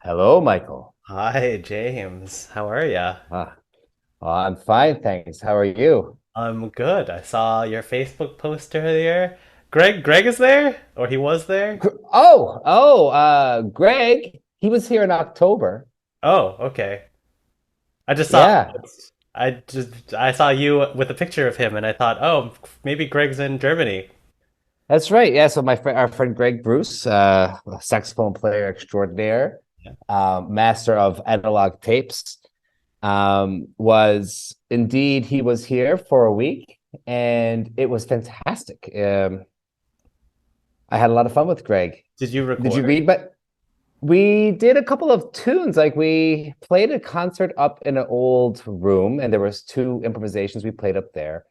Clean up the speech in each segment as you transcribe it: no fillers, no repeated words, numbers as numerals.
Hello, Michael. Hi, James. How are ya? Ah, I'm fine, thanks. How are you? I'm good. I saw your Facebook post earlier. Greg is there? Or he was there? Greg, he was here in October. Oh, okay. I just saw Yeah, I saw you with a picture of him and I thought, oh, maybe Greg's in Germany. that's right. Yeah, so our friend Greg Bruce, a saxophone player extraordinaire, Yeah. master of analog tapes, was indeed he was here for a week, and it was fantastic. I had a lot of fun with Greg. Did you Did you record? read? But we did a couple of tunes. Like we played a concert up in an old room, and there was two improvisations we played up there.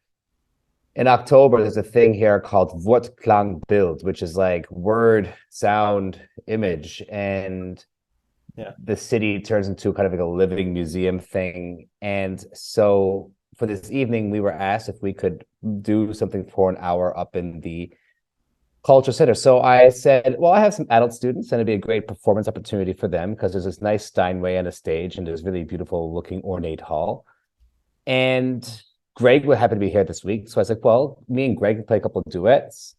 In October, there's a thing here called Wort Klang Bild, which is like word, sound, image, and Yeah. the city turns into kind of like a living museum thing. And so for this evening, we were asked if we could do something for an hour up in the culture center. So I said, well, I have some adult students, and it'd be a great performance opportunity for them because there's this nice Steinway on a stage, and there's really beautiful looking ornate hall. And Greg would happen to be here this week. So I was like, well, me and Greg can play a couple of duets,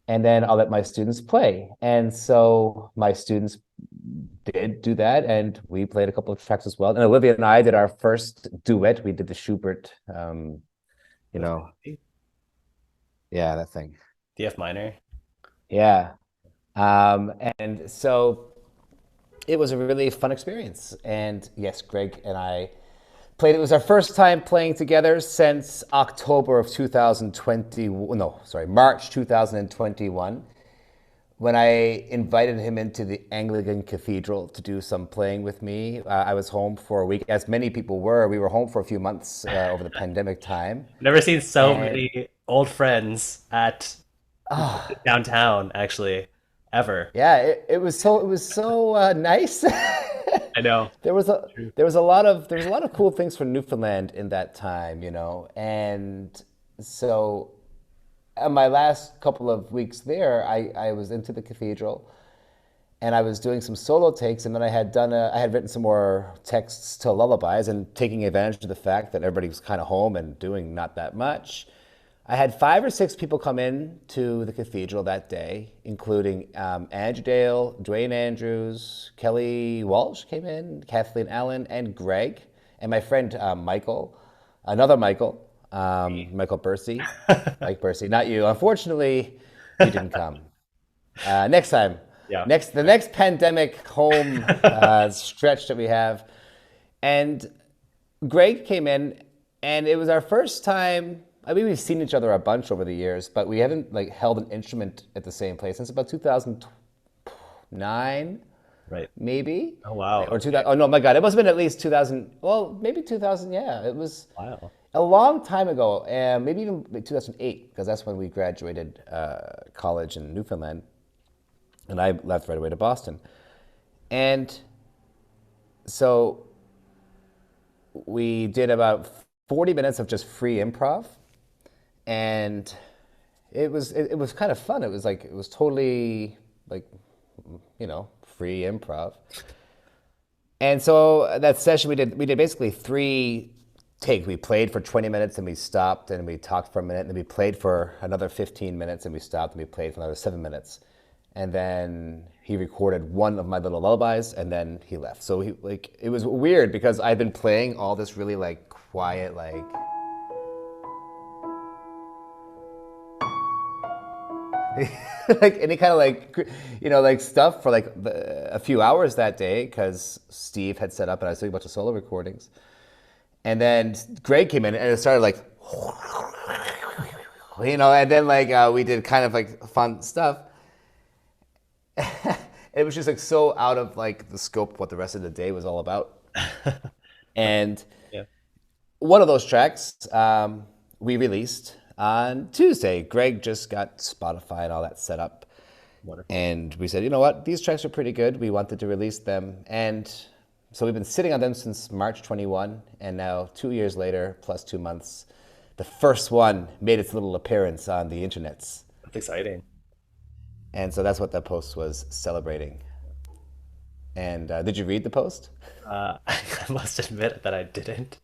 and then I'll let my students play. And so my students did do that, and we played a couple of tracks as well. And Olivia and I did our first duet. We did the Schubert, you With know, yeah, that thing. the F minor. Yeah. And so it was a really fun experience. And yes, Greg and I played. It was our first time playing together since October of 2020. No, sorry, March 2021, when I invited him into the Anglican Cathedral to do some playing with me. I was home for a week, as many people were. We were home for a few months over the pandemic time. Never seen so And many old friends at oh, downtown, actually, ever. yeah, it was so nice. I know. there was a True. there was a lot of cool things for Newfoundland in that time. And so my last couple of weeks there, I was into the cathedral, and I was doing some solo takes, and then I had written some more texts to lullabies, and taking advantage of the fact that everybody was kind of home and doing not that much. I had 5 or 6 people come in to the cathedral that day, including Andrew Dale, Dwayne Andrews, Kelly Walsh came in, Kathleen Allen, and Greg, and my friend Michael, another Michael, Michael Bursey, Mike Bursey, not you. Unfortunately, you didn't come. Next time, Yeah. the next pandemic home stretch that we have, and Greg came in, and it was our first time. I mean, we've seen each other a bunch over the years, but we haven't like held an instrument at the same place since about 2009, Right. maybe, Oh, wow. or Okay. 2000. Oh no, my God, it must have been at least 2000. Well, maybe 2000. Yeah, it was Wow. a long time ago, and maybe even 2008, because that's when we graduated college in Newfoundland, and I left right away to Boston. And so we did about 40 minutes of just free improv, and it was kind of fun. It was totally like free improv. And so that session we did basically three takes. We played for 20 minutes and we stopped and we talked for a minute, and then we played for another 15 minutes and we stopped and we played for another 7 minutes. And then he recorded one of my little lullabies and then he left. So it was weird because I'd been playing all this really like quiet like any kind of like stuff for like a few hours that day because Steve had set up and I was doing a bunch of solo recordings. And then Greg came in and it started like, and then like we did kind of like fun stuff. It was just like so out of like the scope of what the rest of the day was all about. And Yeah. one of those tracks we released on Tuesday. Greg just got Spotify and all that set up. Wonderful. And we said, you know what? These tracks are pretty good. We wanted to release them. And so we've been sitting on them since March 21. And now, 2 years later, plus 2 months, the first one made its little appearance on the internets. That's exciting. And so that's what that post was celebrating. And did you read the post? I must admit that I didn't.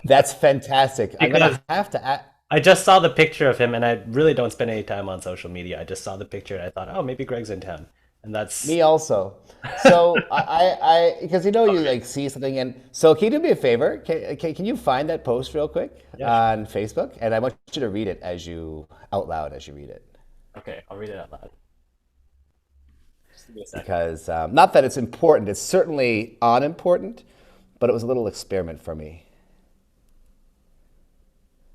That's fantastic. I'm Because gonna have to. I just saw the picture of him, and I really don't spend any time on social media. I just saw the picture, and I thought, oh, maybe Greg's in town, and that's Me also. So because you know you like see something, and so can you do me a favor? Can you find that post real quick yeah. on Facebook? And I want you to read it as you out loud as you read it, Okay, I'll read it out loud. Just give me a second. because not that it's important, it's certainly unimportant, but it was a little experiment for me.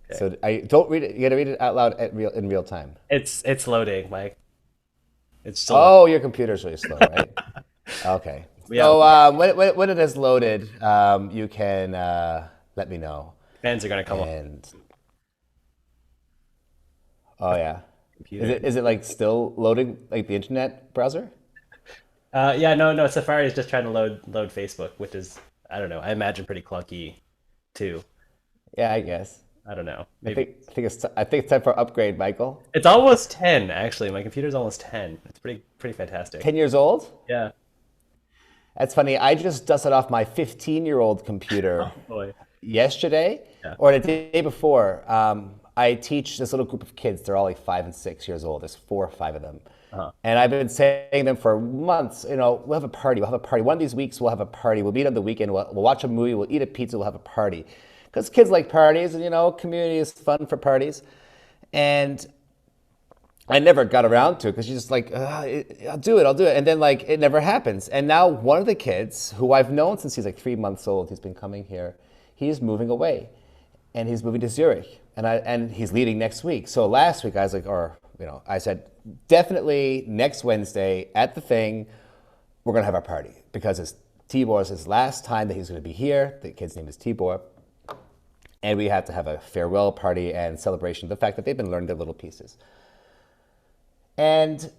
Okay, So I don't read it. You got to read it out loud in real time. it's loading, Mike. It's still loading. Oh, your computer's really slow, right? Okay. Yeah. So when it is loaded, you can let me know. Fans are gonna come up And oh yeah, computer. is it like still loading like the internet browser? Yeah, no, Safari is just trying to load Facebook, which is I don't know. I imagine pretty clunky too. Yeah, I guess. I don't know. I Maybe think I think it's time for upgrade, Michael. it's almost 10 actually. My computer's almost 10. It's pretty fantastic. 10 years old? Yeah. That's funny. I just dusted off my 15-year-old computer Boy. yesterday Yeah. or the day before. I teach this little group of kids. They're all like 5 and 6 years old. There's 4 or 5 of them. Uh-huh. And I've been saying to them for months, we'll have a party. We'll have a party. One of these weeks, we'll have a party. We'll meet on the weekend. We'll watch a movie. We'll eat a pizza. We'll have a party. Because kids like parties, and community is fun for parties. And I never got around to it because you're just like, I'll do it. And then like it never happens. And now one of the kids who I've known since he's like 3 months old, he's been coming here, he's moving away. And he's moving to Zurich. And he's leaving next week. So last week I was like, I said, definitely next Wednesday at the thing, we're gonna have our party. Because it's Tibor's his last time that he's gonna be here. The kid's name is Tibor. And we have to have a farewell party and celebration of the fact that they've been learning their little pieces. And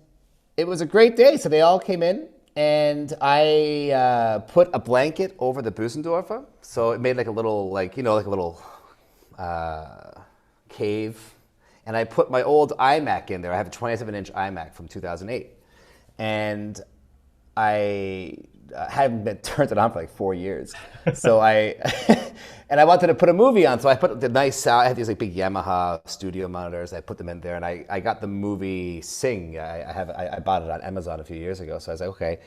it was a great day. So they all came in, and I put a blanket over the Busendorfer. So it made like a little, cave. And I put my old iMac in there. I have a 27-inch iMac from 2008. And I hadn't been turned it on for like 4 years. So and I wanted to put a movie on. So I put the nice sound. I had these like big Yamaha studio monitors. I put them in there, and I got the movie Sing. I bought it on Amazon a few years ago. So I was like, okay,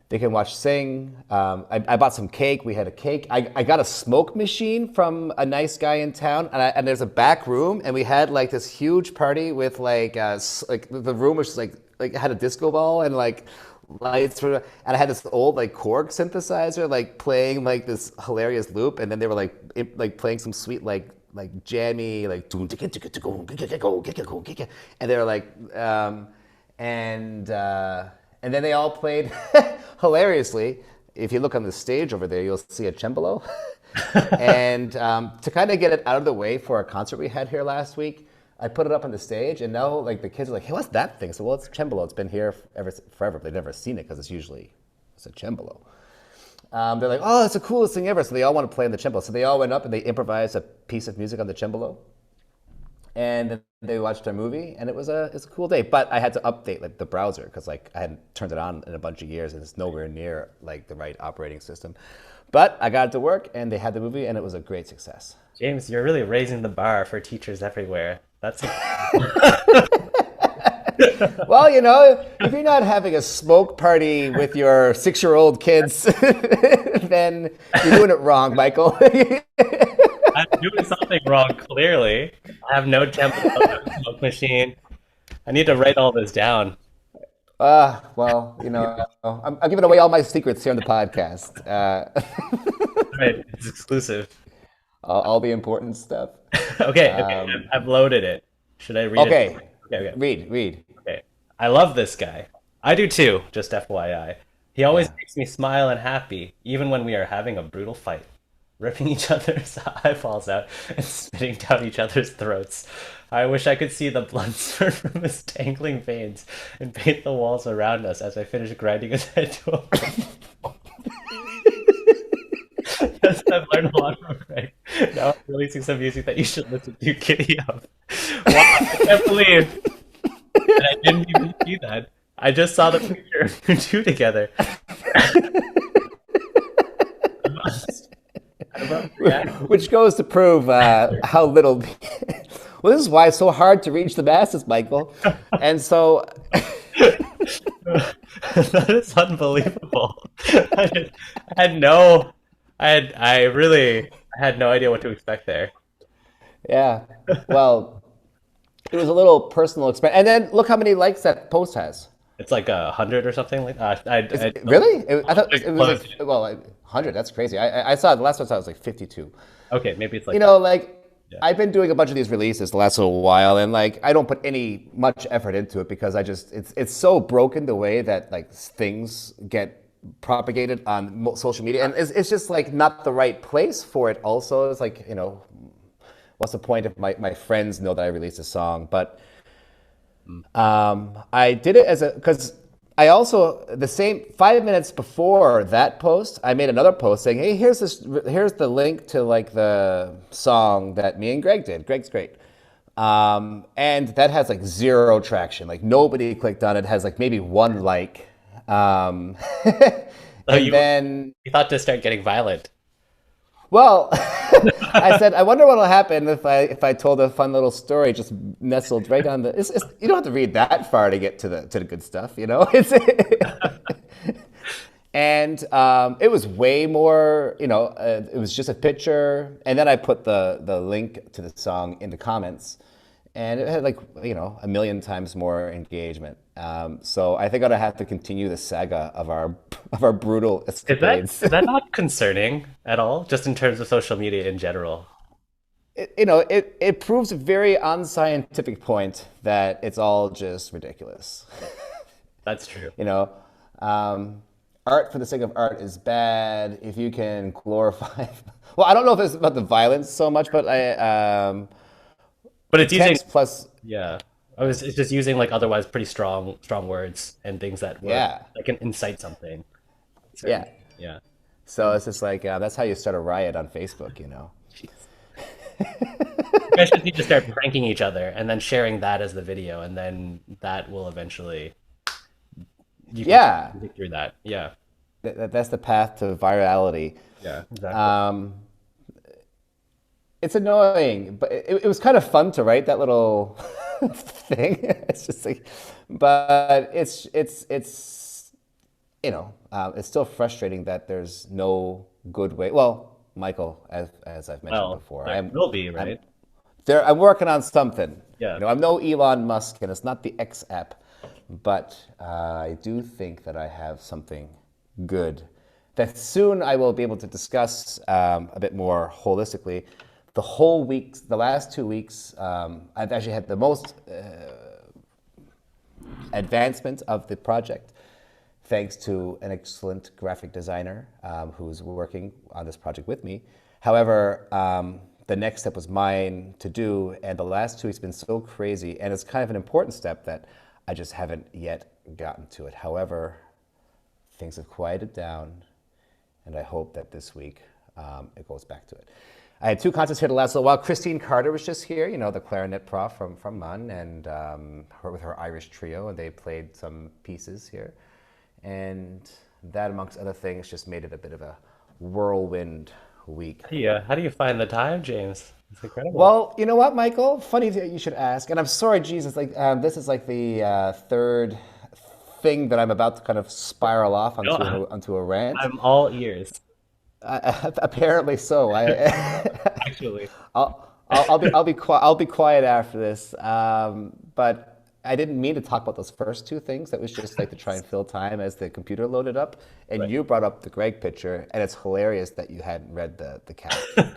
they can watch Sing. I bought some cake. We had a cake. I got a smoke machine from a nice guy in town, and there's a back room, and we had like this huge party with like the room was like had a disco ball and like lights and I had this old like Korg synthesizer like playing like this hilarious loop, and then they were like playing some sweet like jammy like and they were like and then they all played hilariously. If you look on the stage over there, you'll see a cembalo. And to kind of get it out of the way for a concert we had here last week, I put it up on the stage, and now like the kids are like, "Hey, what's that thing?" So, well, it's a cembalo. It's been here forever. But they've never seen it because it's a cembalo. They're like, "Oh, it's the coolest thing ever!" So they all want to play on the cembalo. So they all went up and they improvised a piece of music on the cembalo, and then they watched our movie, and it's a cool day. But I had to update like the browser because like I hadn't turned it on in a bunch of years, and it's nowhere near like the right operating system. But I got it to work, and they had the movie, and it was a great success. James, you're really raising the bar for teachers everywhere. That's Well, if you're not having a smoke party with your 6-year-old kids, then you're doing it wrong, Michael. I'm doing something wrong, clearly. I have no tempo, no smoke machine. I need to write all this down. Well, I'm giving away all my secrets here on the podcast. Right, it's exclusive. All the important stuff. Okay, I've loaded it. Should I read Okay, it? Okay. read. Okay. I love this guy. I do too, just FYI. He always Yeah. makes me smile and happy, even when we are having a brutal fight, ripping each other's eyeballs out and spitting down each other's throats. I wish I could see the blood spurt from his tangling veins and paint the walls around us as I finish grinding his head to a pulp. Yes, I've learned a lot from Greg. Now I'm releasing some music that you should listen to, Giddy Up. Wow, I can't believe that I didn't even see that. I just saw the picture of you two together. I'm about to react. Which goes to prove how little. Well, this is why it's so hard to reach the masses, Michael. And so, That is unbelievable. I had no, I really I had no idea what to expect there. yeah, well, it was a little personal experiment. And then look how many likes that post has. It's like 100 or something like I don't Really? I thought like it was close. like, well, like 100. That's crazy. I saw the last one I saw was like 52. Okay, maybe it's You like that. know, like Yeah. I've been doing a bunch of these releases the last little while, and like I don't put any much effort into it because I just it's so broken the way that like things get propagated on social media, and it's just like not the right place for it. Also, it's like what's the point if my friends know that I released a song? But I did it as a because I also the same 5 minutes before that post, I made another post saying, "Hey, here's the link to like the song that me and Greg did. Greg's great." And that has like zero traction. Like nobody clicked on it. Has like maybe one like. Um, So and then you thought to start getting violent. well, I said, I wonder what'll happen if I told a fun little story just nestled right on the. You don't have to read that far to get to the good stuff, you know. It's and it was way more, it was just a picture, and then I put the link to the song in the comments, and it had like a million times more engagement. So I think I'm gonna have to continue the saga of our of our brutal escapades. Is that not concerning at all? Just in terms of social media in general. It proves a very unscientific point that it's all just ridiculous. That's true. You know, um, art for the sake of art is bad. If you can glorify, well, I don't know if it's about the violence so much, but But it's using text plus, yeah. It's just using like otherwise pretty strong words and things that were yeah, that can incite something. yeah. Certain. Yeah. So it's just like that's how you start a riot on Facebook, you know. Jeez. You guys just need to start pranking each other and then sharing that as the video, and then that will eventually you can Yeah, get through that. Yeah. that's the path to virality. Yeah. Exactly. Um, it's annoying, but it was kind of fun to write that little thing. It's just like, but it's still frustrating that there's no good way. Well, Michael, as I've mentioned Well, before, there I'm will be, I'm right? there. I'm working on something. Yeah. I'm no Elon Musk, and it's not the X app, but I do think that I have something good that soon I will be able to discuss a bit more holistically. The last 2 weeks, I've actually had the most advancement of the project, thanks to an excellent graphic designer who's working on this project with me. However, the next step was mine to do, and the last 2 weeks have been so crazy, and it's kind of an important step that I just haven't yet gotten to it. However, things have quieted down, and I hope that this week it goes back to it. I had two concerts here the last little while. Christine Carter was just here, the clarinet prof from MUN, and her with her Irish trio, and they played some pieces here. And that, amongst other things, just made it a bit of a whirlwind week. Yeah. How do you find the time, James? It's incredible. Well, you know what, Michael? Funny that you should ask. And I'm sorry, Jesus, like this is like the third thing that I'm about to kind of spiral off No, onto a rant. I'm all ears, Apparently so. actually. I'll be quiet after this. But I didn't mean to talk about those first two things. That was just like to try and fill time as the computer loaded up. And Right. you brought up the Greg picture, and it's hilarious that you hadn't read the caption.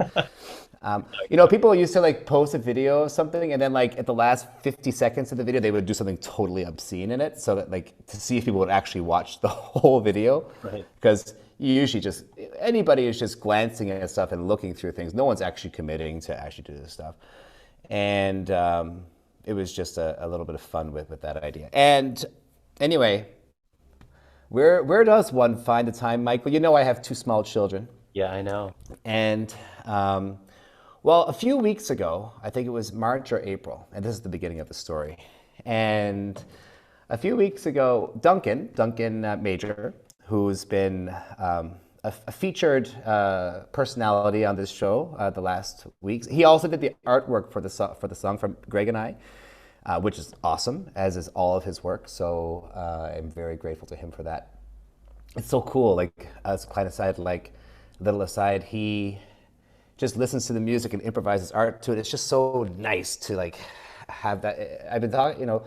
People used to like post a video of something, and then like at the last 50 seconds of the video, they would do something totally obscene in it, so that like to see if people would actually watch the whole video. Right. Because you usually just anybody is just glancing at stuff and looking through things. No one's actually committing to actually do this stuff, and it was just a little bit of fun with that idea. And anyway, where does one find the time, Michael? You know, I have two small children. Yeah, I know. And well, a few weeks ago, I think it was March or April, and this is the beginning of the story. And a few weeks ago, Duncan Major, who's been a featured personality on this show the last weeks. He also did the artwork for the song from Greg and I, which is awesome, as is all of his work. So I'm very grateful to him for that. It's so cool. Like as a client aside, like little aside, he just listens to the music and improvises art to it. It's just so nice to like have that. I've been talking,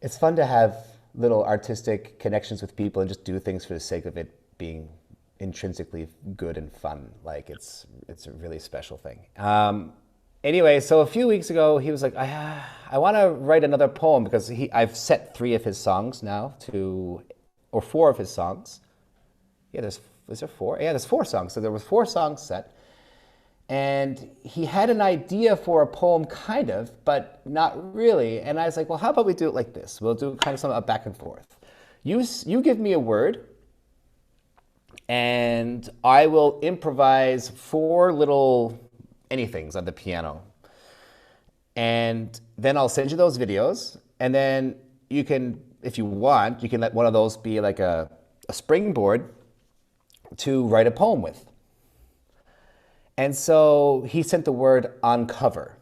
it's fun to have little artistic connections with people and just do things for the sake of it being intrinsically good and fun. Like it's a really special thing. Anyway, so a few weeks ago, he was like, I want to write another poem because I've set 3 of his songs now or 4 of his songs. Yeah, is there 4? Yeah, there's 4 songs. So there was 4 songs set. And he had an idea for a poem, kind of, but not really. And I was like, well, how about we do it like this? We'll do kind of some back and forth. You give me a word, and I will improvise 4 little anythings on the piano. And then I'll send you those videos, and then you can, if you want, you can let one of those be like a springboard to write a poem with. And so he sent the word uncover.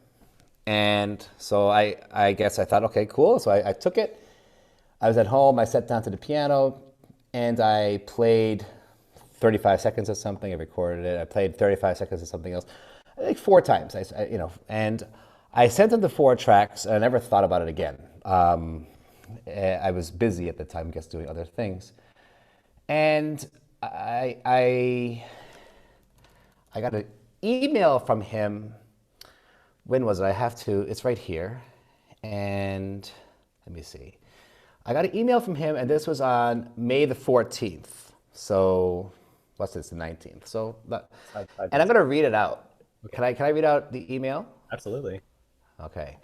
And so I guess I thought, okay, cool. So I took it. I was at home. I sat down to the piano and I played 35 seconds of something. I recorded it. I played 35 seconds of something else, like 4 times. And I sent him the 4 tracks and I never thought about it again. I was busy at the time, I guess, doing other things. And I got an email from him. When was it? It's right here. And let me see. I got an email from him, and this was on May the 14th. So, what's this, the 19th? So, and I'm going to read it out. Can I read out the email? Absolutely. Okay.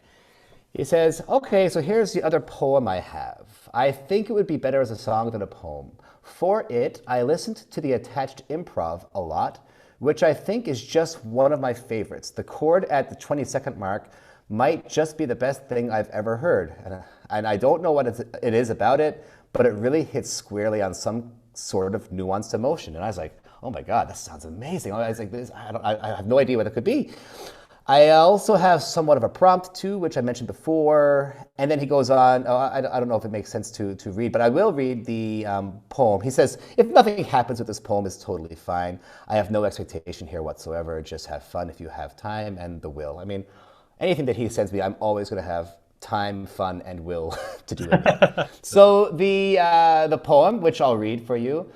He says, okay, so here's the other poem I have. I think it would be better as a song than a poem. For it, I listened to the attached improv a lot, which I think is just one of my favorites. The chord at the 20-second mark might just be the best thing I've ever heard. And I don't know what it is about it, but it really hits squarely on some sort of nuanced emotion. And I was like, oh my God, that sounds amazing. I was like, I have no idea what it could be. I also have somewhat of a prompt too, which I mentioned before. And then he goes on, I don't know if it makes sense to read, but I will read the poem. He says, if nothing happens with this poem, it's totally fine. I have no expectation here whatsoever. Just have fun if you have time and the will. I mean, anything that he sends me, I'm always going to have time, fun, and will to do it. So the poem, which I'll read for you,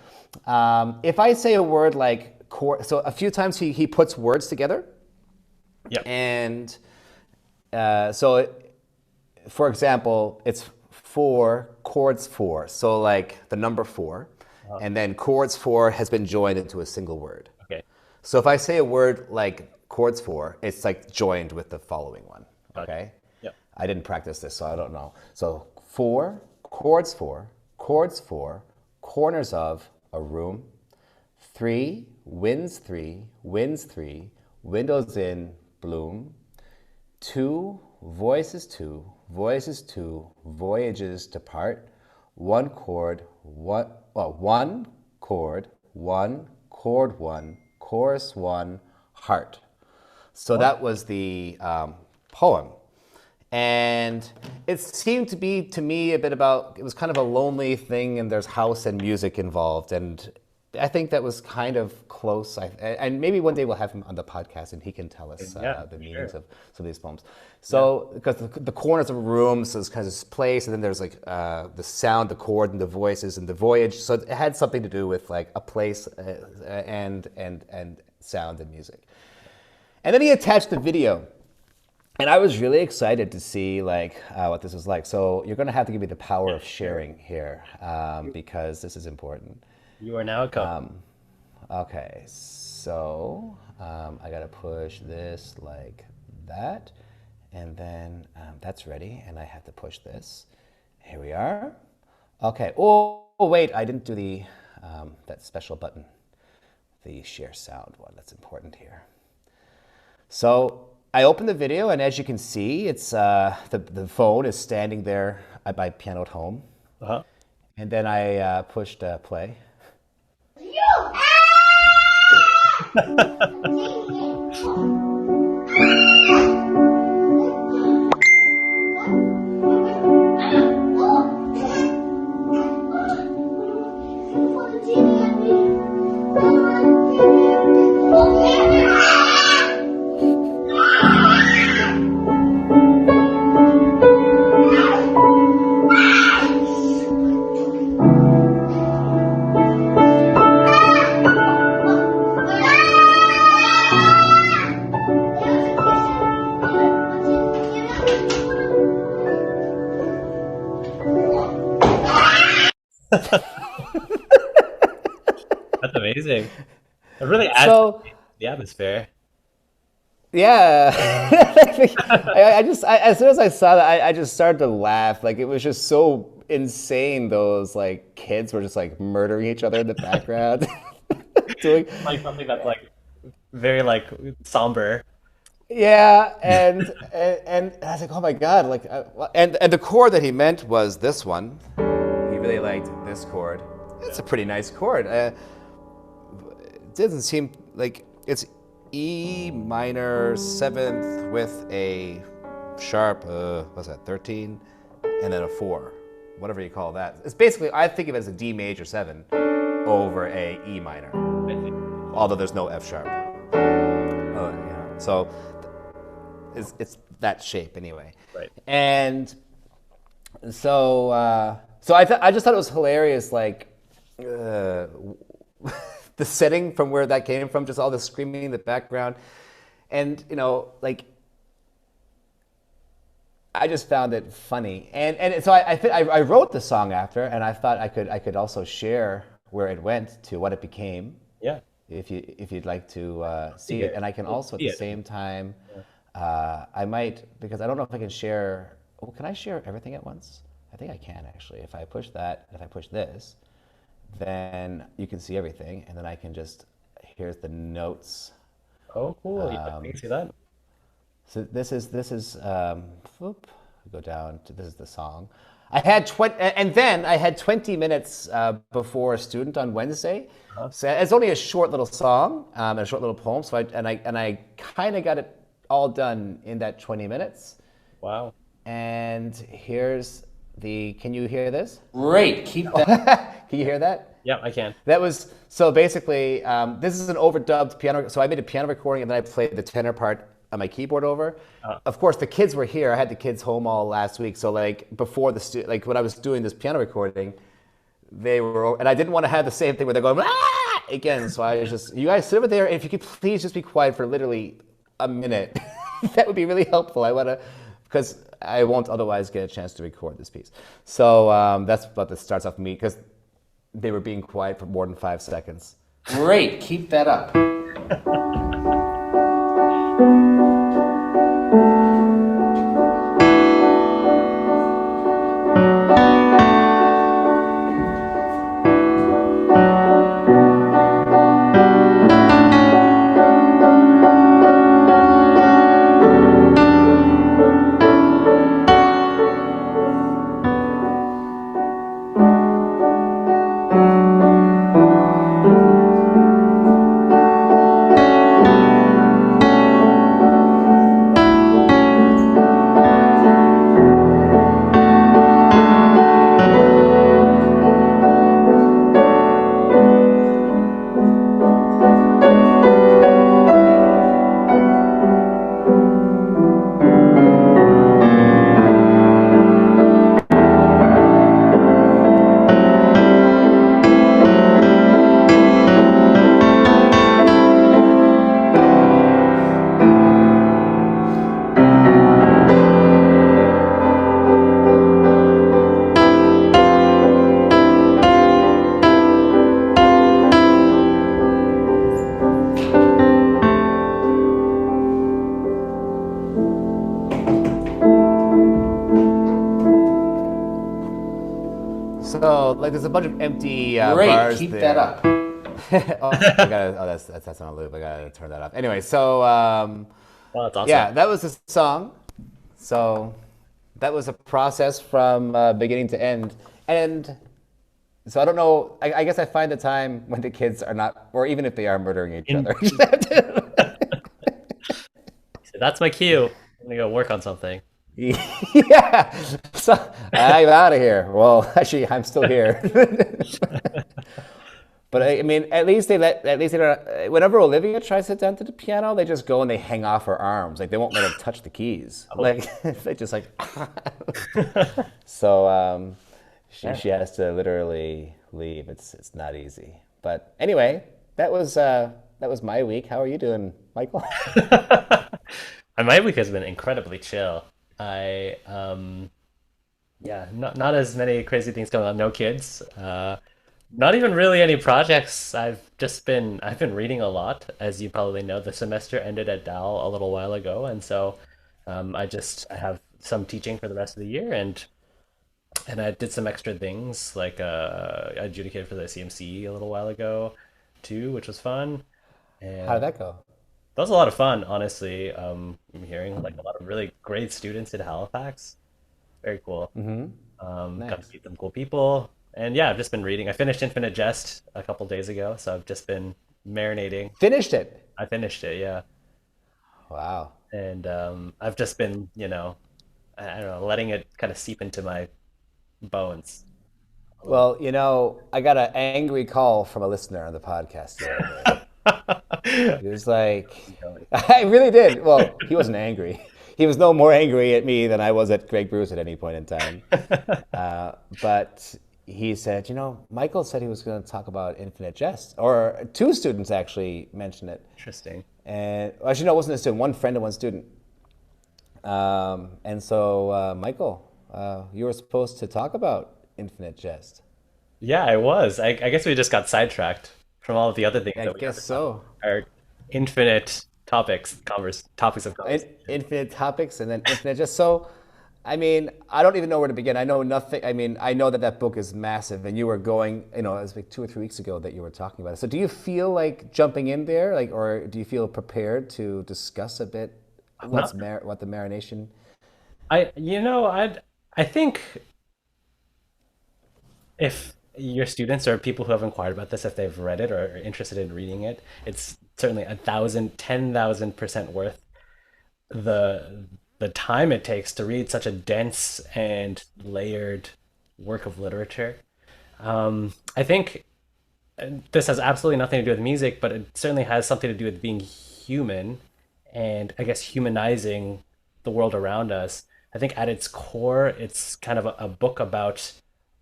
if I say a word like chord, so a few times he puts words together. Yep. And so, for example, it's 4, chords 4. So like the number 4, and then chords 4 has been joined into a single word. Okay. So if I say a word like chords 4, it's like joined with the following one. Okay. Yep. I didn't practice this, so I don't know. So 4, chords 4, chords 4, corners of a room. 3, winds 3, winds 3, windows in bloom. 2, voices 2, voices 2, voyages depart. 1 chord, 1 chord, 1 chord 1, chorus 1, heart. So that was the poem. And it seemed to be, to me, a bit about, it was kind of a lonely thing, and there's house and music involved. And I think that was kind of close. And maybe one day we'll have him on the podcast and he can tell us the meanings of some of these poems. So, because the corners of a room, so it's kind of this place, and then there's like the sound, the chord, and the voices, and the voyage. So it had something to do with like a place and sound and music. And then he attached the video. And I was really excited to see like what this was like. So you're going to have to give me the power of sharing here because this is important. You are now a co. Okay, so I gotta push this like that, and then that's ready, and I have to push this. Here we are. Okay. Oh wait, I didn't do the that special button, the share sound one. That's important here. So I opened the video, and as you can see, it's the phone is standing there at my piano at home. And then I pushed play. That's amazing. It really adds to So the atmosphere. yeah, as soon as I saw that, I just started to laugh. Like it was just so insane. Those like kids were just like murdering each other in the background, doing Like something that's like very like somber. yeah, and I was like, oh my god, like, and the chord that he meant was this one. He really liked this chord. It's a pretty nice chord. It doesn't seem like it's E minor seventh with a sharp, what's that, 13, and then a 4, whatever you call that. It's basically, I think of it as a D major 7 over a E minor, although there's no F sharp. So it's that shape anyway. Right. And so I just thought it was hilarious, like uh, the setting from where that came from, just all the screaming in the background, and like I just found it funny, and so I wrote the song after, and I thought I could also share where it went to what it became, Yeah. if you'd like to See see it, it. and I can Let's also at see the it. same time, I might, because I don't know if I can share. Oh, can I share everything at once? I think I can actually. If I push that, if I push this, then you can see everything, and then I can just here's the notes. Oh, cool. Yeah, I can see that. So this is whoop, go down to this is the song. I had 20, and then I had 20 minutes before a student on Wednesday. So it's only a short little song, a short little poem. So I kind of got it all done in that 20 minutes. Wow. And here's the. Can you hear this? Great. Keep that. Can you hear that? Yeah, I can. That was so basically. This is an overdubbed piano. So I made a piano recording, and then I played the tenor part on my keyboard over. Of course, the kids were here. I had the kids home all last week. So like before like when I was doing this piano recording, they were, and I didn't want to have the same thing where they're going ah! again. So I was just, you guys sit over there. If you could please just be quiet for literally a minute, that would be really helpful. I want to, because I won't otherwise get a chance to record this piece. So that's what this starts off me, because they were being quiet for more than 5 seconds. Great. Keep that up. So like there's a bunch of empty Great. bars Keep there. that up. That's on a loop. I gotta turn that off. Anyway, so Wow, that's awesome. yeah, that was the song. So that was a process from beginning to end, and So I don't know. I guess I find the time when the kids are not, or even if they are murdering each In other. That's my cue. I'm gonna go work on something. Yeah. So I'm out of here. Well, actually, I'm still here. But I mean, at least they don't. Whenever Olivia tries to sit down to the piano, they just go and they hang off her arms. Like they won't let her touch the keys. Oh. Like they just like. So Yeah. she has to literally leave. It's not easy. But anyway, that was my week. How are you doing, Michael? And my week has been incredibly chill. I yeah, not as many crazy things going on. No kids. Not even really any projects. I've been reading a lot, as you probably know. The semester ended at Dal a little while ago, and so I have some teaching for the rest of the year, and I did some extra things like I adjudicated for the CMC a little while ago too, which was fun. How did And that go? that was a lot of fun, honestly. I'm hearing like a lot of really great students at Halifax. Very cool. Got to Nice. meet some cool people. And yeah, I've just been reading. I finished Infinite Jest a couple days ago, so I've just been marinating. Finished it. I finished it, yeah. Wow. And I've just been, I don't know, letting it kind of seep into my bones a little Well, I got an angry call from a listener on the podcast the other day. bit. He was like, Going. I really did. Well, he wasn't angry. He was no more angry at me than I was at Greg Bruce at any point in time. But he said, Michael said he was going to talk about Infinite Jest, or two students actually mentioned it. Interesting. And well, actually, no, it wasn't a student, one friend and one student. And so, Michael, you were supposed to talk about Infinite Jest. Yeah, I was. I guess we just got sidetracked from all of the other things I that we have guess to talk so. about. Our infinite topics of conversation. Infinite topics and then infinite just so I mean, I don't even know where to begin. I know nothing. I mean, I know that that book is massive, and you were going, it was like 2 or 3 weeks ago that you were talking about it. So, do you feel like jumping in there, like, or do you feel prepared to discuss a bit Not, what the marination? I think if your students or people who have inquired about this, if they've read it or are interested in reading it, it's certainly 10,000% worth the the time it takes to read such a dense and layered work of literature. I think this has absolutely nothing to do with music, but it certainly has something to do with being human and I guess humanizing the world around us. I think at its core, it's kind of a book about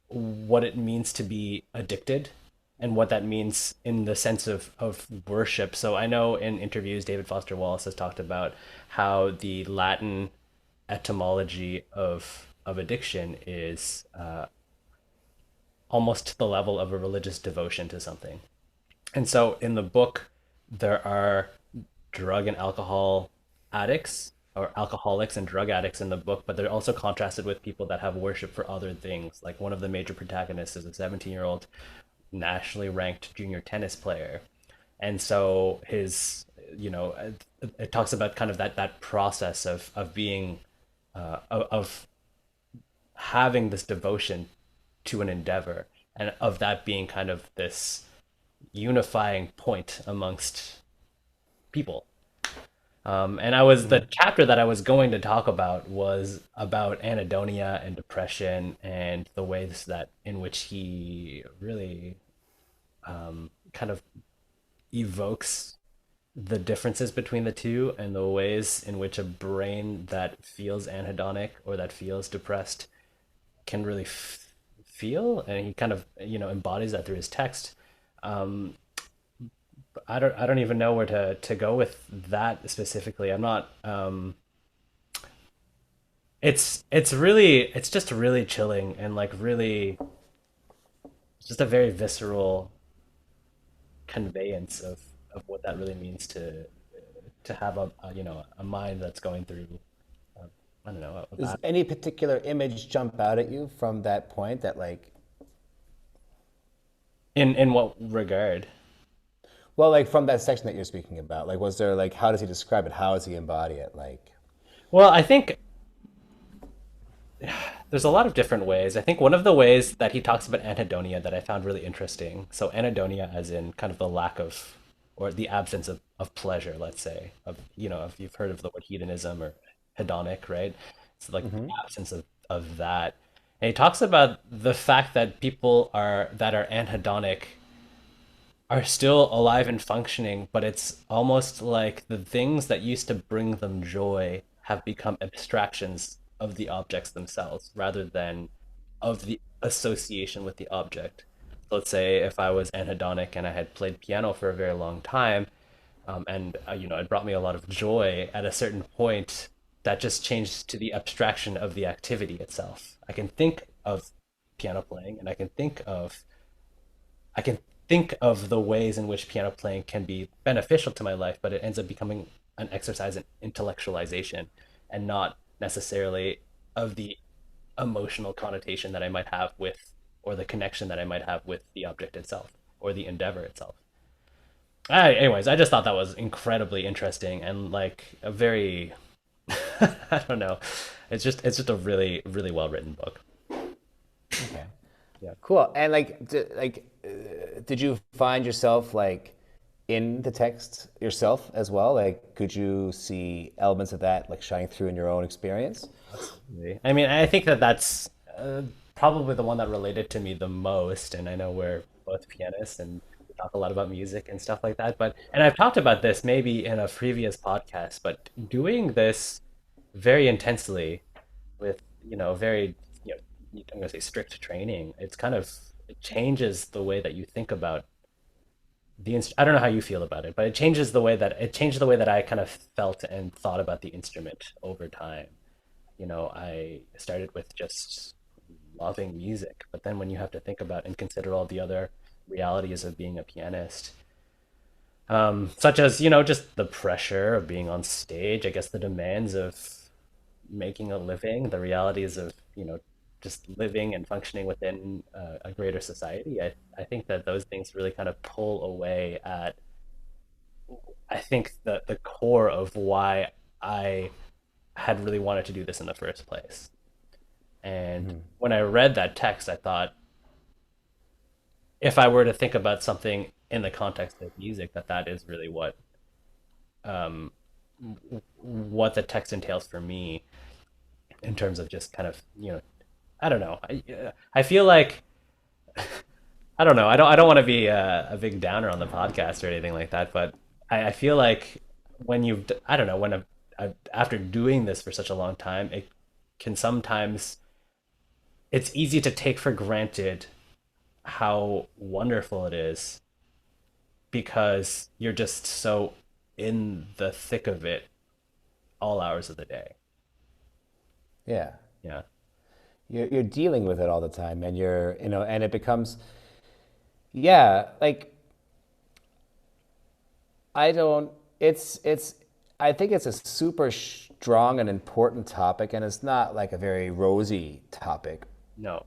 what it means to be addicted and what that means in the sense of worship. So I know in interviews, David Foster Wallace has talked about how the Latin etymology of addiction is almost to the level of a religious devotion to something. And so in the book, there are drug and alcohol addicts or alcoholics and drug addicts in the book, but they're also contrasted with people that have worship for other things. Like one of the major protagonists is a 17-year-old nationally ranked junior tennis player. And so it talks about kind of that process of being, of having this devotion to an endeavor and of that being kind of this unifying point amongst people. And the chapter that I was going to talk about was about anhedonia and depression and the ways that in which he really kind of evokes the differences between the two and the ways in which a brain that feels anhedonic or that feels depressed can really feel, and he kind of embodies that through his text. Um, I don't even know where to go with that specifically. I'm not. It's just really chilling and like really it's just a very visceral conveyance of what that really means to have a mind that's going through uh, I don't know a Does bad. any particular image jump out at you from that point that like, In what regard? well, like from that section that you're speaking about, like, was there like, how does he describe it? How does he embody it? Like, Well, I think There's a lot of different ways. I think one of the ways that he talks about anhedonia that I found really interesting. So anhedonia as in kind of the lack of or the absence of pleasure, let's say. Of if you've heard of the word hedonism or hedonic, right? It's like the Hmm. absence of that. And he talks about the fact that people that are anhedonic are still alive and functioning, but it's almost like the things that used to bring them joy have become abstractions of the objects themselves rather than of the association with the object. So let's say if I was anhedonic and I had played piano for a very long time, and it brought me a lot of joy. At a certain point, that just changed to the abstraction of the activity itself. I can think of piano playing, and I can think of the ways in which piano playing can be beneficial to my life, but it ends up becoming an exercise in intellectualization and not necessarily of the emotional connotation that I might have with, or the connection that I might have with the object itself or the endeavor itself. Anyways, I just thought that was incredibly interesting and like a very, I don't know, it's just a really really well written book. Okay. Yeah. Cool. And did you find yourself like in the text yourself as well? Like, could you see elements of that like shining through in your own experience? Absolutely. I mean, I think that that's probably the one that related to me the most. And I know we're both pianists and we talk a lot about music and stuff like that. And I've talked about this maybe in a previous podcast, but doing this very intensely with, very, I'm going to say strict training, it changes the way that you think about I don't know how you feel about it, but it changed the way that I kind of felt and thought about the instrument over time. I started with just loving music, but then when you have to think about and consider all the other realities of being a pianist, such as, just the pressure of being on stage, I guess the demands of making a living, the realities of, just living and functioning within a greater society, I think that those things really kind of pull away at, I think, the core of why I had really wanted to do this in the first place. And Hmm. when I read that text, I thought if I were to think about something in the context of music, that is really um, what the text entails for me in terms of just kind of, I don't know. I feel like I don't know. I don't want to be a big downer on the podcast or anything like that, but I feel like I don't know, after doing this for such a long time, it can sometimes it's easy to take for granted how wonderful it is because you're just so in the thick of it all hours of the day. Yeah. Yeah. You're dealing with it all the time, and and it becomes, yeah, like I don't, it's, I think it's a super strong and important topic, and it's not like a very rosy topic. No.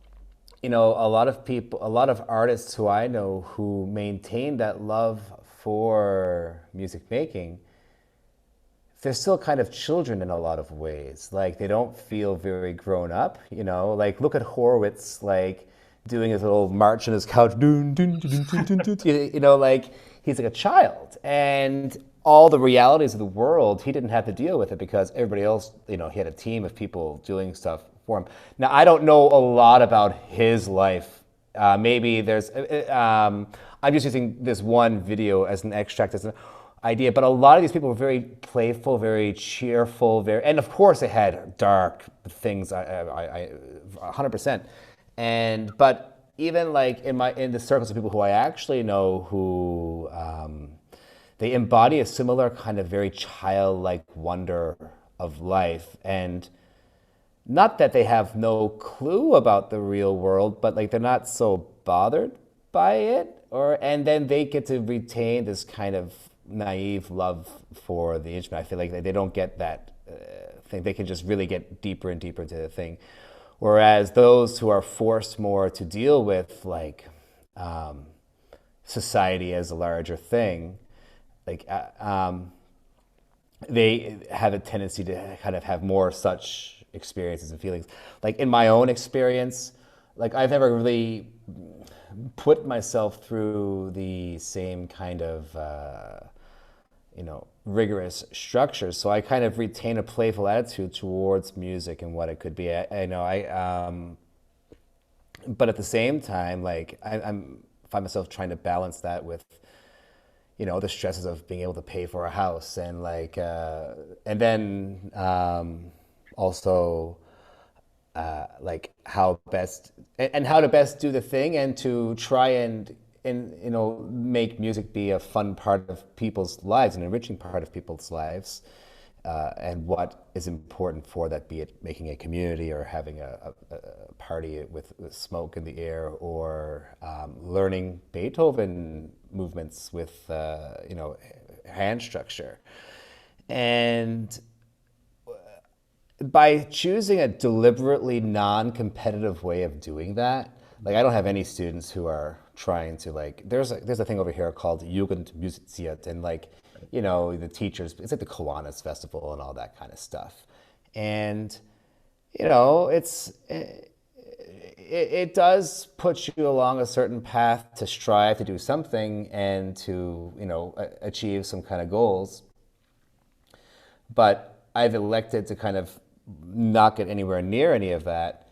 A lot of people, a lot of artists who I know who maintain that love for music making, they're still kind of children in a lot of ways. Like they don't feel very grown up, Like look at Horowitz, like doing his little march on his couch, dun, dun, dun, dun, dun, dun, like he's like a child. And all the realities of the world, he didn't have to deal with it because everybody else, he had a team of people doing stuff for him. Now I don't know a lot about his life. Maybe I'm just using this one video as an extract, as an idea. But a lot of these people were very playful, very cheerful, and of course they had dark things. 100%. But even like in the circles of people who I actually know who they embody a similar kind of very childlike wonder of life, and not that they have no clue about the real world, but like they're not so bothered by it, and then they get to retain this kind of naive love for the instrument. I feel like they don't get that thing. They can just really get deeper and deeper into the thing. Whereas those who are forced more to deal with like society as a larger thing, like they have a tendency to kind of have more such experiences and feelings. Like in my own experience, like I've never really put myself through the same kind of rigorous structures. So I kind of retain a playful attitude towards music and what it could be. I know but at the same time, like I'm find myself trying to balance that with the stresses of being able to pay for a house and then also like how best and how to best do the thing and to try and make music be a fun part of people's lives, an enriching part of people's lives, and what is important for that, be it making a community or having a party with smoke in the air, or learning Beethoven movements with hand structure. And by choosing a deliberately non-competitive way of doing that, like I don't have any students who are trying to like. There's a thing over here called Jugendmusiziert, and like the teachers. It's like the Kiwanis Festival and all that kind of stuff, and it does put you along a certain path to strive to do something and to achieve some kind of goals. But I've elected to kind of not get anywhere near any of that.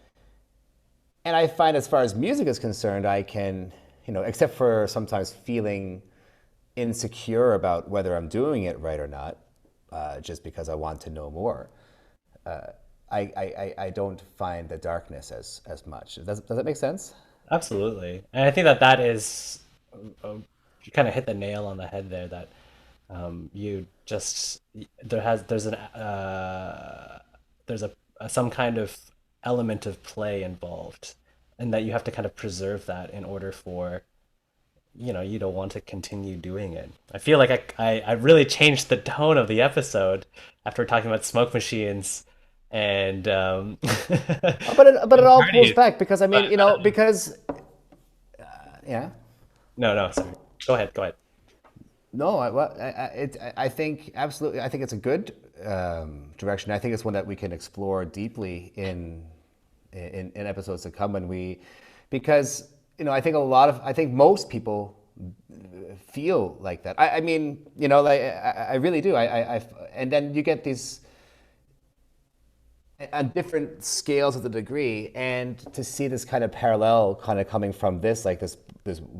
And I find, as far as music is concerned, I can, except for sometimes feeling insecure about whether I'm doing it right or not, just because I want to know more. I don't find the darkness as much. Does that make sense? Absolutely. And I think that that is, you kind of hit the nail on the head there, that you just, there's some kind of element of play involved, and that you have to kind of preserve that in order for, you don't want to continue doing it. I feel like I really changed the tone of the episode after talking about smoke machines and But it all pulls parties. back because I mean, But because yeah. no, no, sorry. Go ahead, go ahead. No, I think absolutely. I think it's a good direction. I think it's one that we can explore deeply in episodes to come when because I think most people feel like that. I mean, like I really do. And then you get these on different scales of the degree, and to see this kind of parallel kind of coming from this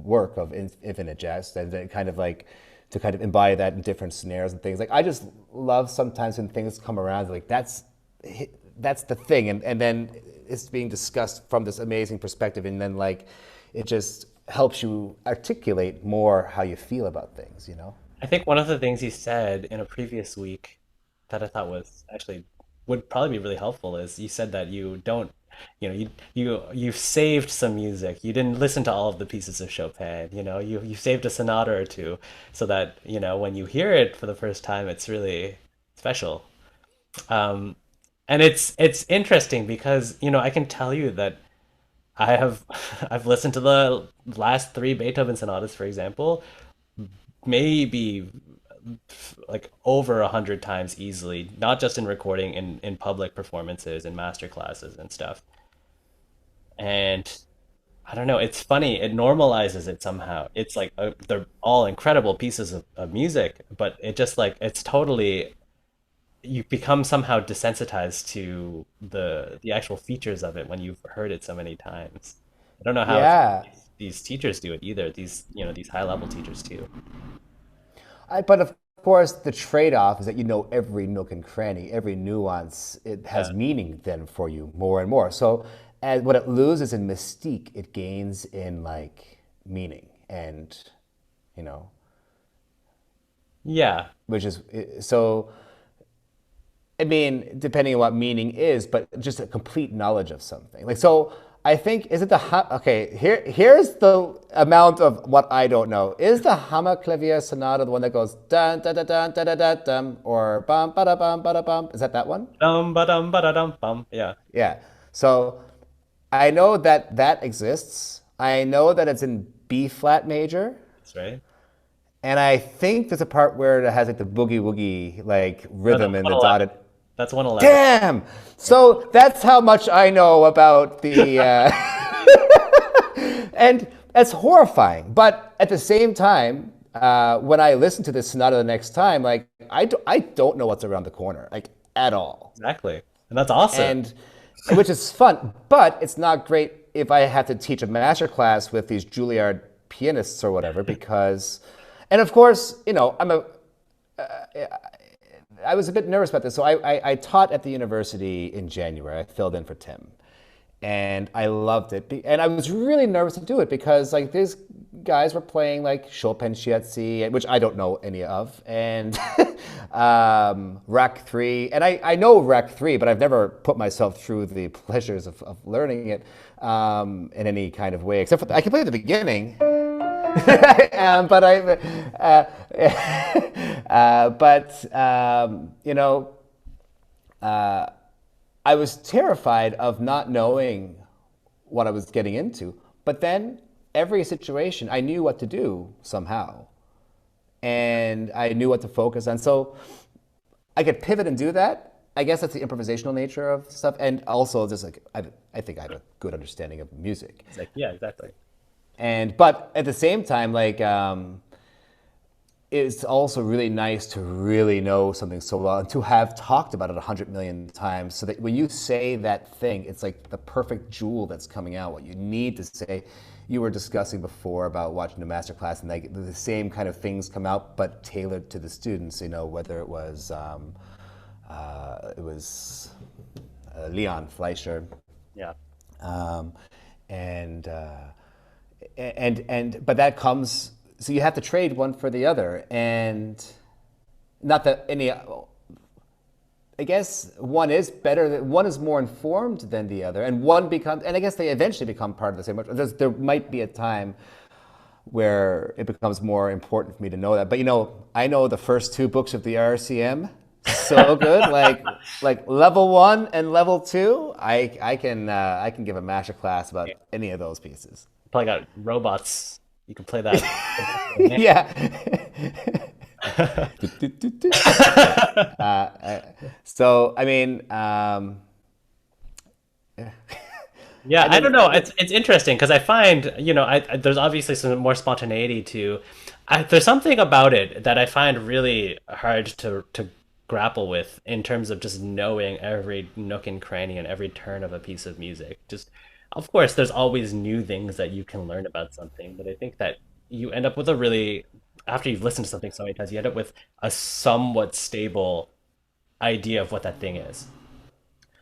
work of Infinite Jest, and then kind of like to kind of embody that in different snares and things. Like I just love sometimes when things come around, like that's the thing, and then it's being discussed from this amazing perspective, and then like it just helps you articulate more how you feel about things. I think one of the things you said in a previous week that I thought was actually would probably be really helpful is you said that you don't, you've saved some music. You didn't listen to all of the pieces of Chopin. You saved a sonata or two so that, when you hear it for the first time, it's really special. Um, and it's interesting because, I can tell you that I have I've listened to the last three Beethoven sonatas, for example, maybe like over 100 times easily, not just in recording, in public performances and master classes and stuff. And I don't know, it's funny, it normalizes it somehow. It's like they're all incredible pieces of music, but it just like it's totally, you become somehow desensitized to the actual features of it when you've heard it so many times. I don't know how Yeah. these teachers do it either. These high level teachers too. But of course, the trade-off is that every nook and cranny, every nuance, it has Yeah. meaning then for you more and more. So, as what it loses in mystique, it gains in like meaning, and you know, Yeah. which is so. I mean, depending on what meaning is, but just a complete knowledge of something. Like so, I think is it the okay? Here's the amount of what I don't know. Is the Hammerklavier Sonata the one that goes dun dun dun dun dun dun dun, dun or bum ba da bum ba da bum? Is that one? Dum ba dum ba da dum bum. Yeah. Yeah. So I know that that exists. I know that it's in B flat major, That's right. and I think there's a part where it has like the boogie woogie like No, the rhythm and the model dotted. That's 111. Damn. So that's how much I know about the. And that's horrifying. But at the same time, when I listen to this sonata the next time, like I don't know what's around the corner, like at all. Exactly. And that's awesome. And which is fun, but it's not great if I have to teach a master class with these Juilliard pianists or whatever, because, and of course, I was a bit nervous about this. So I taught at the university in January. I filled in for Tim. And I loved it. And I was really nervous to do it because like these guys were playing like Chopin Shiatsi, which I don't know any of, and Rack 3. And I know Rack 3, but I've never put myself through the pleasures of learning it in any kind of way, except for I can play at the beginning. But I was terrified of not knowing what I was getting into. But then every situation, I knew what to do somehow, and I knew what to focus on. So I could pivot and do that. I guess that's the improvisational nature of stuff, and also just like I think I have a good understanding of music. It's like, yeah, exactly. But at the same time, like, it's also really nice to really know something so well and to have talked about it 100 million times, so that when you say that thing, it's like the perfect jewel that's coming out, what you need to say. You were discussing before about watching the masterclass, and like the same kind of things come out, but tailored to the students. Whether it was Leon Fleischer, Yeah. But that comes, so you have to trade one for the other, and not that any, I guess one is better, one is more informed than the other, and one becomes, and I guess they eventually become part of the same. There might be a time where it becomes more important for me to know that. But I know the first two books of the RCM so good, like level 1 and level 2. I can give a master class about any of those pieces. Probably got robots. You can play that. Yeah. So I mean, yeah, I don't know. It's interesting because I find there's obviously some more spontaneity to. There's something about it that I find really hard to grapple with in terms of just knowing every nook and cranny and every turn of a piece of music. Just, of course, there's always new things that you can learn about something, but I think that you end up with after you've listened to something so many times, you end up with a somewhat stable idea of what that thing is.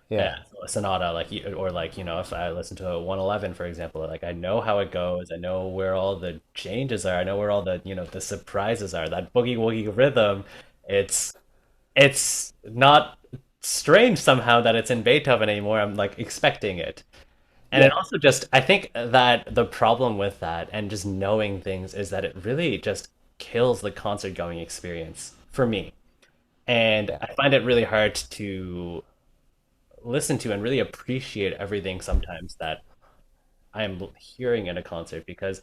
yeah. So a sonata, if I listen to a 111, for example, like I know how it goes, I know where all the changes are, I know where all the the surprises are. That boogie woogie rhythm, it's not strange somehow that it's in Beethoven anymore. I'm like expecting it. And it also I think that the problem with that and just knowing things is that it really just kills the concert going experience for me. And I find it really hard to listen to and really appreciate everything sometimes that I am hearing in a concert because,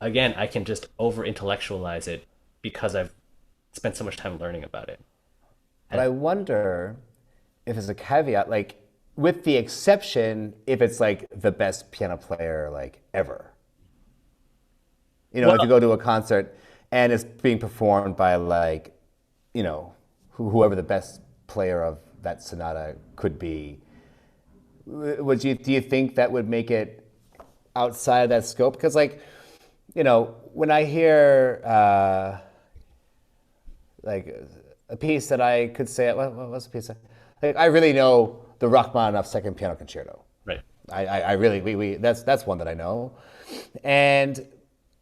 again, I can just over intellectualize it because I've spent so much time learning about it. But I wonder if there's a caveat, like with the exception if it's like the best piano player like ever. If you go to a concert and it's being performed by like, whoever the best player of that sonata could be, do you think that would make it outside of that scope? Because when I hear like a piece that I could say, what's the piece? Like, I really know the Rachmaninoff Second Piano Concerto. Right. I really that's one that I know, and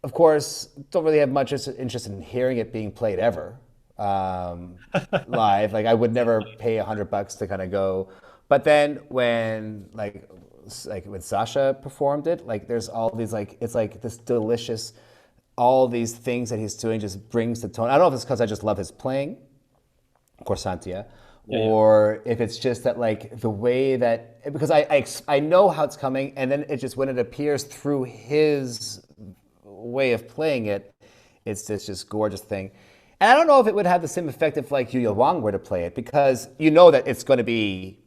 of course don't really have much interest in hearing it being played ever live. Like I would never pay $100 to kind of go. But then when when Sasha performed it, like there's all these it's like this delicious, all these things that he's doing just brings the tone. I don't know if it's because I just love his playing, Corsantia, or if it's just that like the way that, because I know how it's coming, and then it just, when it appears through his way of playing it, it's this just gorgeous thing. And I don't know if it would have the same effect if like Yu Wang were to play it because you know that it's going to be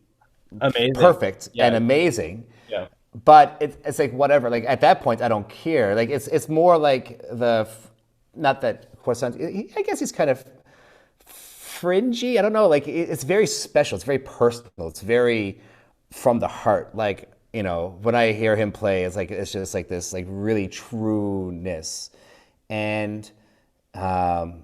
Amazing. perfect and Yeah. amazing. Yeah. But it's like whatever. Like at that point, I don't care. Like it's more like not that Croissant. I guess he's kind of fringy. I don't know. Like it's very special. It's very personal. It's very from the heart. Like when I hear him play, it's just like this like really trueness, and I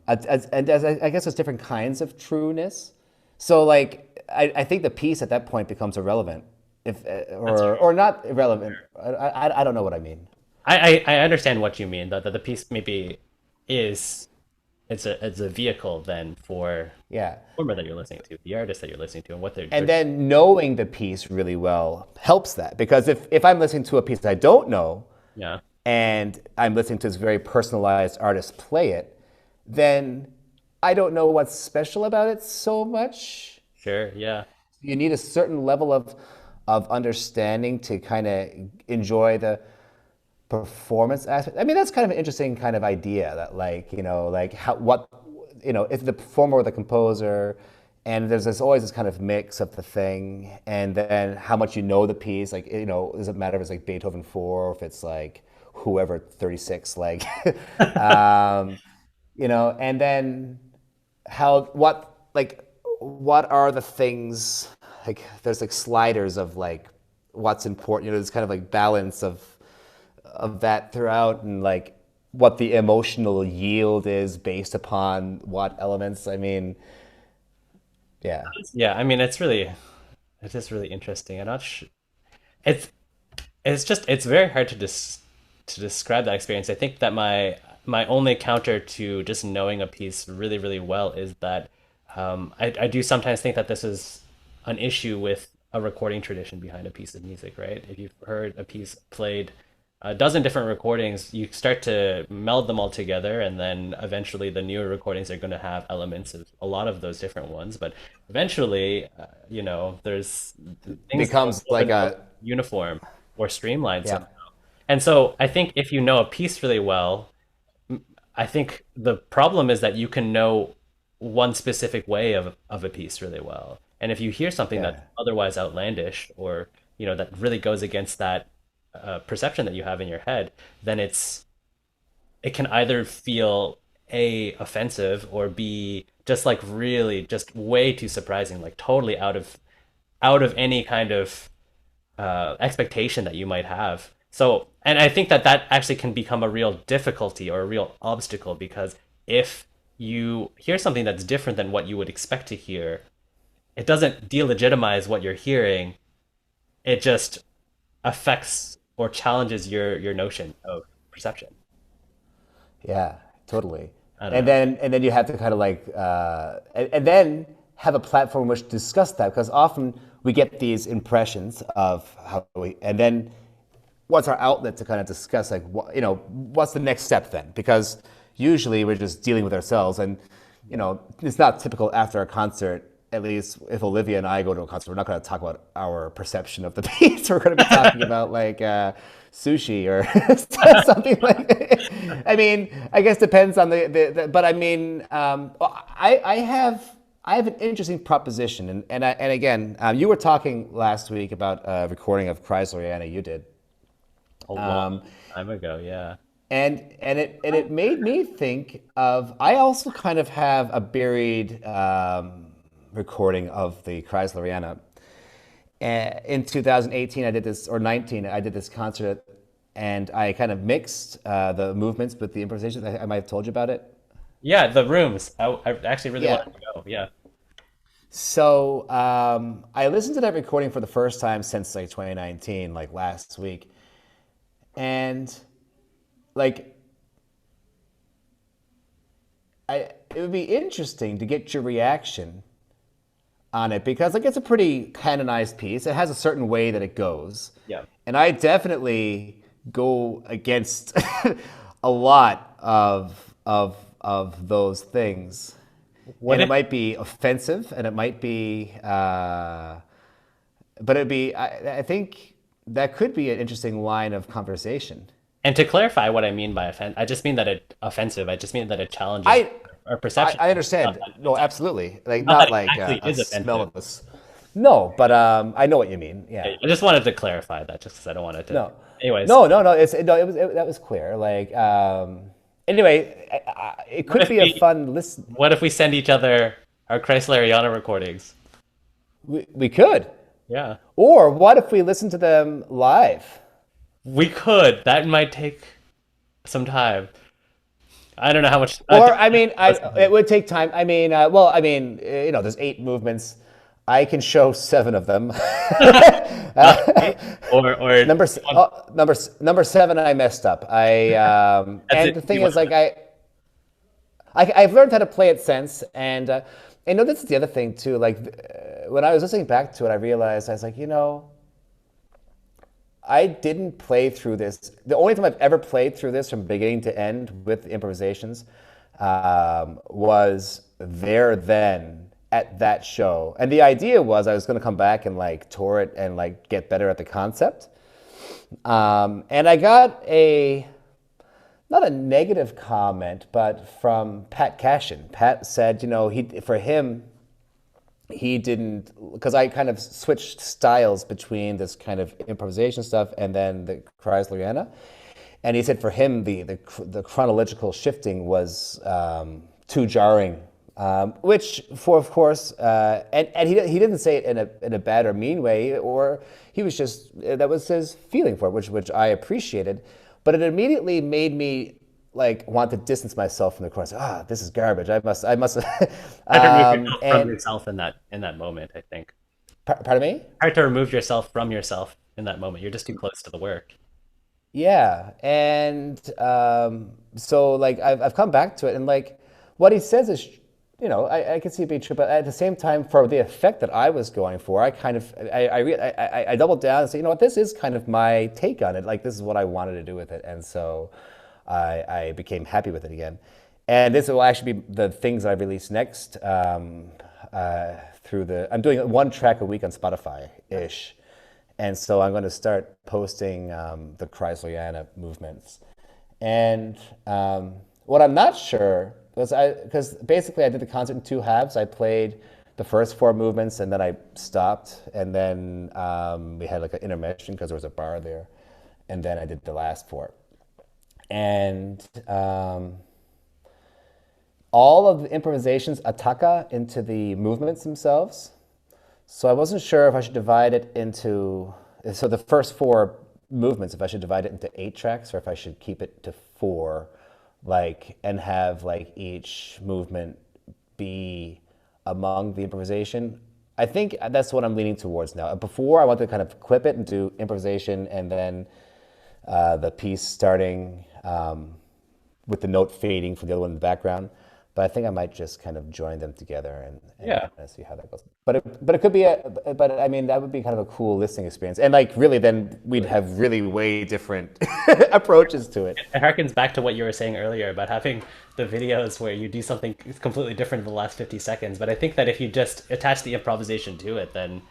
guess there's different kinds of trueness. So like I think the piece at that point becomes irrelevant, if That's or not irrelevant. I don't know what I mean. I understand what you mean. That the piece maybe is it's a vehicle then for Yeah. the performer that you're listening to, the artist that you're listening to, and what And then knowing the piece really well helps that because if I'm listening to a piece I don't know yeah, and I'm listening to this very personalized artist play it, then I don't know what's special about it so much. sure, yeah, You need a certain level of understanding to kind of enjoy the performance aspect. I mean, that's kind of an interesting kind of idea that like how what if the performer or the composer, and there's always this kind of mix of the thing, and then how much you know the piece. Like does it matter if it's like Beethoven 4 or if it's like whoever 36 like, um, and then how what are the things like there's like sliders of like what's important. There's kind of like balance of that throughout and like what the emotional yield is based upon what elements. I mean, yeah. yeah. I mean, it's just really interesting. I'm not sure. It's it's very hard to describe that experience. I think that my only counter to just knowing a piece really really well is that I do sometimes think that this is an issue with a recording tradition behind a piece of music, right? If you've heard a piece played a dozen different recordings, you start to meld them all together, and then eventually the newer recordings are going to have elements of a lot of those different ones. But eventually, there's things that Becomes will like become a uniform or streamlined yeah. somehow. And so I think if you know a piece really well, I think the problem is that you can know one specific way of a piece really well. And if you hear something Yeah. that's otherwise outlandish or, that really goes against that perception that you have in your head, then it can either feel A, offensive, or B, just like really just way too surprising, like totally out of any kind of expectation that you might have. So, and I think that that actually can become a real difficulty or a real obstacle because if you hear something that's different than what you would expect to hear, it doesn't delegitimize what you're hearing. It just affects or challenges your notion of perception. Yeah, totally. I don't And know. then you have to kind of like and then have a platform which discuss that because often we get these impressions of how we and then what's our outlet to kind of discuss like what's the next step then because usually we're just dealing with ourselves and it's not typical after a concert. At least if Olivia and I go to a concert, we're not going to talk about our perception of the piece. We're going to be talking about like sushi or something like that. I mean, I guess depends on but I mean, I have an interesting proposition, and again, you were talking last week about a recording of Chrysleriana you did, A long time ago, yeah. and it made me think of. I also kind of have a buried recording of the Chrysleriana. In 2018, I did this, or 19, I did this concert, and I kind of mixed the movements with the improvisations. I might have told you about it. Yeah, the rooms. I actually really Yeah. wanted to go. Yeah. So I listened to that recording for the first time since like 2019, like last week, and like it would be interesting to get your reaction on it because like it's a pretty canonized piece. It has a certain way that it goes. Yeah. And I definitely go against a lot of those things. What And it if might be offensive and it might be but it'd be I think that could be an interesting line of conversation. And to clarify what I mean by I just mean that it offensive. I just mean that it challenges I our perception. I understand. No, absolutely. Like Not not that it like actually a is smell offensive. of this. No, but I know what you mean. Yeah. I just wanted to clarify that, just because I don't want it to. No. Anyways, No. That was clear. Like anyway, it what could if be a fun listen. what if we send each other our Chrysler Ariana recordings? We could. Yeah, Or what if we listen to them live? we could. That might take some time. I don't know how much. Or I mean, it would take time. I mean, there's 8 movements. I can show 7 of them. or Number 7, I messed up. And it. the thing You is, like, I've learned how to play it since, and this is the other thing too. Like, when I was listening back to it, I realized I was like, I didn't play through this. The only time I've ever played through this from beginning to end with improvisations was there then at that show. And the idea was I was going to come back and like tour it and like get better at the concept. And I got not a negative comment, but from Pat Cashin. Pat said, he didn't, because I kind of switched styles between this kind of improvisation stuff and then the Chrysleriana. And he said for him, the chronological shifting was too jarring, which of course, and he didn't say it in a bad or mean way, or he was just, that was his feeling for it, which I appreciated. But it immediately made me like want to distance myself from the chorus. This is garbage. I must. I had to remove yourself from yourself in that moment, I think. Pardon me? Hard to remove yourself from yourself in that moment. You're just too close to the work. Yeah, and so like I've come back to it, and like what he says is, I can see it being true, but at the same time, for the effect that I was going for, I kind of I doubled down and said, this is kind of my take on it. Like, this is what I wanted to do with it, and so I became happy with it again. And this will actually be the things I release next. I'm doing 1 track a week on Spotify ish. And so I'm going to start posting the Chrysleriana movements. And what I'm not sure, because basically I did the concert in 2 halves. I played the first 4 movements and then I stopped. And then we had like an intermission because there was a bar there. And then I did the last 4. And all of the improvisations attaka into the movements themselves. So I wasn't sure if I should divide it into, so the first 4 movements, if I should divide it into 8 tracks or if I should keep it to 4, like, and have like each movement be among the improvisation. I think that's what I'm leaning towards now. Before I wanted to kind of clip it and do improvisation and then the piece starting with the note fading for the other one in the background. But I think I might just kind of join them together and kind of see how that goes. But it could be but I mean, that would be kind of a cool listening experience. And like really then we'd have really way different approaches to it. It harkens back to what you were saying earlier about having the videos where you do something completely different in the last 50 seconds. But I think that if you just attach the improvisation to it, then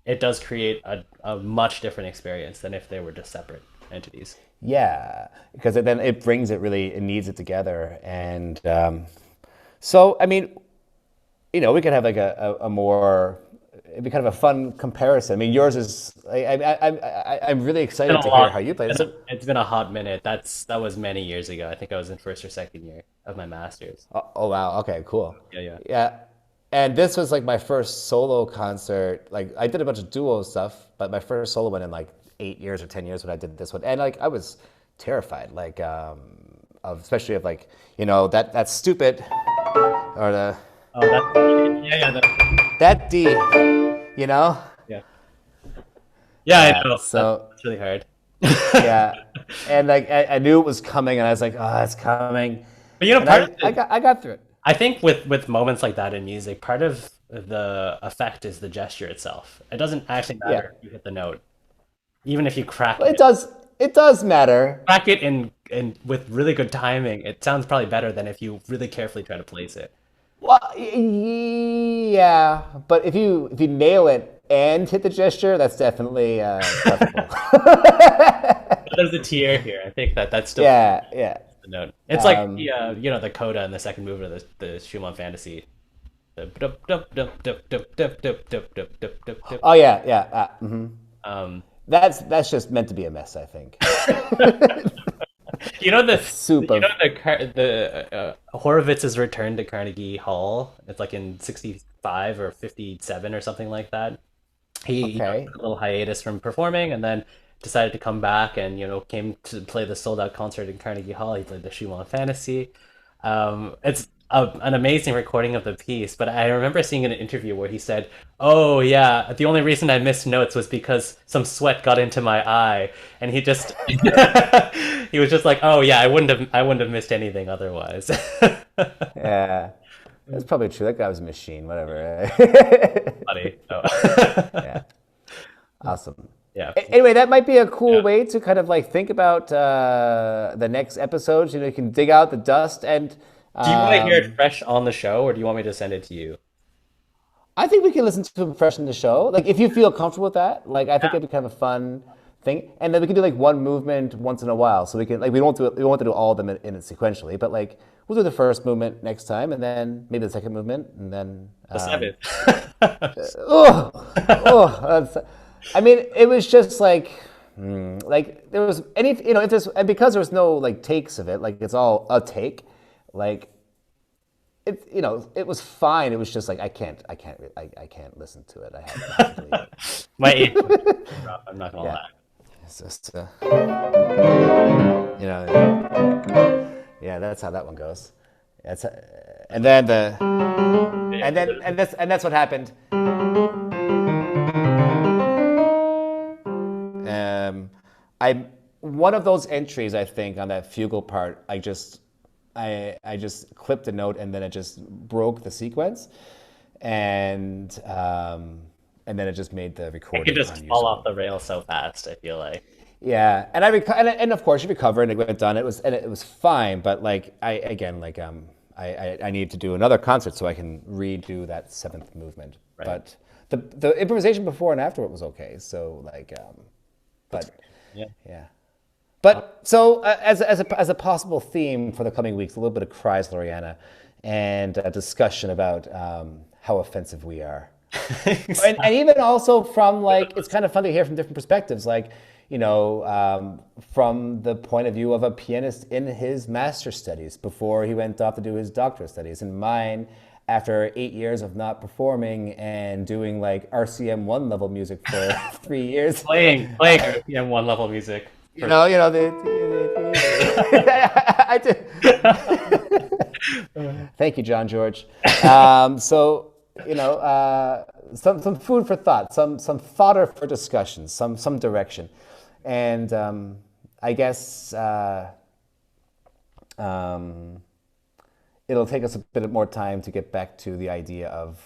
it does create a much different experience than if they were just separate entities. Yeah, because then it brings it really, it needs it together. And so, I mean, we could have like a more, it'd be kind of a fun comparison. I mean, yours is, I'm really excited to hear how you play it. It's been a hot minute. That was many years ago. I think I was in first or second year of my master's. Oh wow, okay, cool. Yeah. And this was like my first solo concert. Like I did a bunch of duo stuff, but my first solo one in like 8 years or 10 years when I did this one. And like I was terrified, like especially of like, that stupid or the that D, Yeah. I know. So it's really hard. Yeah. And like I knew it was coming and I was like, oh, it's coming. But I got through it. I think with moments like that in music, part of the effect is the gesture itself. It doesn't actually matter if you hit the note. Even if you crack it. It does matter. Crack it in with really good timing. It sounds probably better than if you really carefully try to place it. Well, yeah, but if you nail it and hit the gesture, that's definitely preferable. There's a tier here. I think that's still yeah. the note. It's like the the coda in the second movement of the Schumann Fantasy. The Oh yeah, yeah. um, That's just meant to be a mess, I think. you know the Soup you of know the Horowitz's return to Carnegie Hall. It's like in 65 or 57 or something like that. He okay. took a little hiatus from performing and then decided to come back and came to play the sold out concert in Carnegie Hall. He played the Schumann Fantasy. It's an amazing recording of the piece, but I remember seeing an interview where he said, "Oh yeah, the only reason I missed notes was because some sweat got into my eye," and he just he was just like, "Oh yeah, I wouldn't have missed anything otherwise." Yeah, that's probably true. That guy was a machine. Whatever. Funny. Oh. Yeah. Awesome. Yeah. Anyway, that might be a cool Yeah. way to kind of like think about the next episodes. You can dig out the dust and. Do you want to hear it fresh on the show, or do you want me to send it to you? I think we can listen to it fresh in the show. Like, if you feel comfortable with that, like, I think it'd be kind of a fun thing. And then we can do like one movement once in a while. So we can, like, we won't do all of them in it sequentially, but like, we'll do the first movement next time, and then maybe the second movement, and then. The seventh. I mean, it was just like there was any, if there's, and because there was no like takes of it, like it's all a take, like it, it was fine. It was just like I can't listen to it. I have to leave it. My age is rough, I'm not gonna Yeah. lie. It's just, yeah, that's how that one goes. That's, and then that's what happened. I one of those entries, I think, on that fugal part, I just clipped a note and then it just broke the sequence, and then it just made the It recording could just fall unusable. off the rail so fast, I feel like. Yeah, and and of course you recover and it went done. It was fine, but like I need to do another concert so I can redo that seventh movement. Right. But the improvisation before and after it was okay. So like, but Yeah. yeah. But so as a possible theme for the coming weeks, a little bit of Chrysler and a discussion about how offensive we are. And even also from like, it's kind of fun to hear from different perspectives, like, from the point of view of a pianist in his master's studies before he went off to do his doctoral studies, and mine after 8 years of not performing and doing like RCM 1 level music for 3 years. playing one level music. I did. Thank you, John George. So some food for thought, some fodder for discussion, some direction, and I guess it'll take us a bit more time to get back to the idea of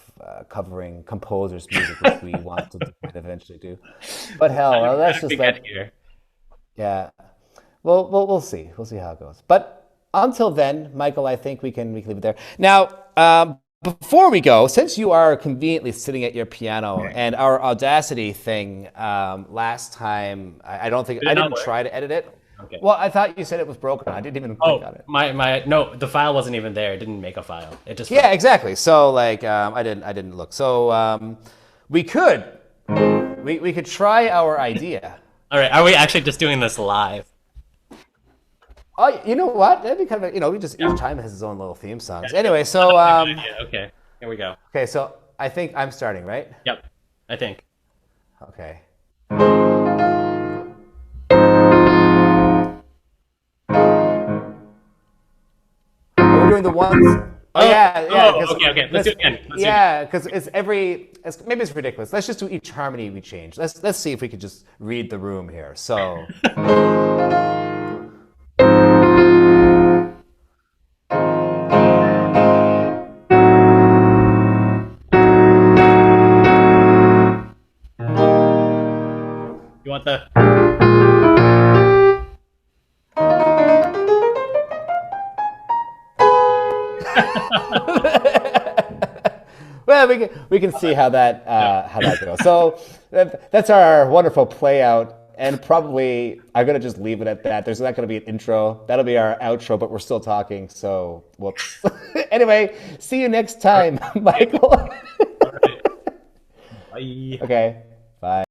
covering composers' music, which we want to eventually do. But hell, let's just let. Here. Yeah. Well, we'll see. We'll see how it goes. But until then, Michael, I think we can leave it there. Now, before we go, since you are conveniently sitting at your piano, and our Audacity thing last time, I don't think I didn't try to edit it. Okay. Well, I thought you said it was broken. I didn't even click on it. No, the file wasn't even there. It didn't make a file. It just Yeah, exactly. So like, I didn't look. So we could try our idea. All right, are we actually just doing this live? Oh, you know what? That'd be kind of we just each time has its own little theme songs. Anyway, so Yeah, okay, here we go. okay, so I think I'm starting, right? Yep, I think. Okay. We're doing the ones. Oh yeah, yeah. Oh, okay. Let's do it again. Yeah, because maybe it's ridiculous. Let's just do each harmony we change. Let's see if we could just read the room here. So. You want the? Well, we can see how that goes. So that's our wonderful play out And probably I'm gonna just leave it at that. There's not gonna be an intro. That'll be our outro, but we're still talking. So whoops. Anyway, see you next time, Michael. All right. Bye. Okay. Bye.